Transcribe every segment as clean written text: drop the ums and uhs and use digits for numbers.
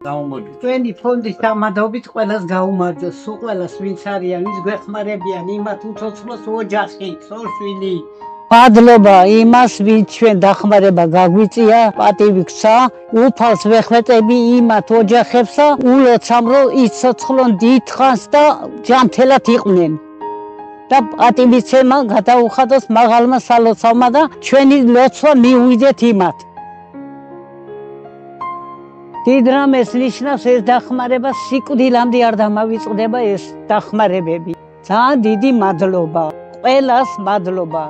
გაუმოდი. Ჩვენი ფონდის დამადობით ყველას გაუმარჯოს, სულ ყველას ვინც არიან, ვის გვეხმარებიან, იმათ უცოცხლოს ოჯახი, სოშვილი. მადლობა იმას, ვინც ჩვენ დახმარება გაგვიწია, პატივი გცა, უფალს ვეხვეწები იმათ ოჯახებსა, ულოცამ რომ იცოცხლონ დიდხანს და ჯანმრთელად იყვნენ. და პატივიცემა გადაუხადოს მაღალმა სალოცავმა და ჩვენი ლოცვა მიუვიდეთ იმათ. დიდ რამეს ნიშნავს ეს დახმარება, სიკვდილამდე არ დამავიწყდება ეს დახმარებები. ძალიან დიდი მადლობა, ყველას მადლობა.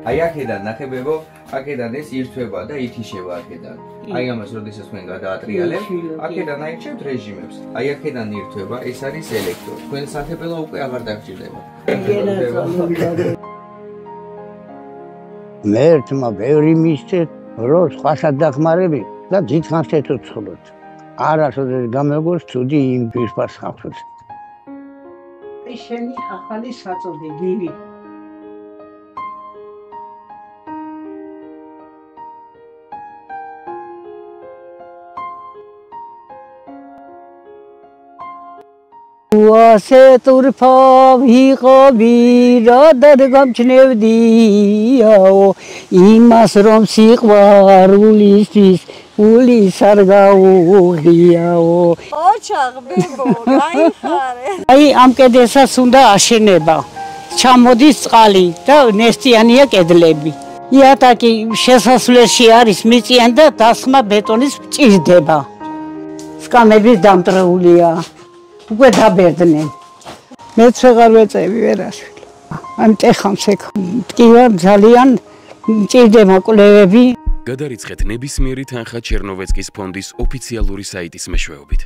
აი აქედან ნახებებო, აქედან ეს ირთვება და ითიშება აქედან. აი ამას როდესაც თქვენ გადაატრიალებთ, აქედან აირჩევთ რეჟიმებს. აი აქედან ირთვება, ეს არის ელექტრო. თქვენ საფებელა უკვე აღარ დაგჭირდება. მე ერთმა ბევრი მისცეთ, რომ სხვასაც დახმარები და დიდხანს ეთოცხლოთ. არასოდეს გამეგოს ცუდი იმ პირს ხალხს. ეს შენი ახალი საწოდი გივი. ასე თურფა ვიყობი რა დაგამჩნევდიაო იმას რომ სიყვარულისთვის ულის არ გაუღიაო ოჩაღ ბებო გაიხარე აი ამ კედელსაც უნდა აშენება ჩამოდის წყალი და ნესტიანია კედლები იატაკი შესასვლელში არის მიწიან და დასმა ბეტონის ჭირდება სკამები დამტრეულია უკვე დაბერდნენ. მეც ვეღარ ვეწევი ვერასვილი. ამ ტეხამს მტკივარ ძალიან მჭირდება კვლევები. გადარიცხეთ ნებისმიერი თანხა ჩერნოვეცკის ფონდის ოფიციალური საიტის მეშვეობით.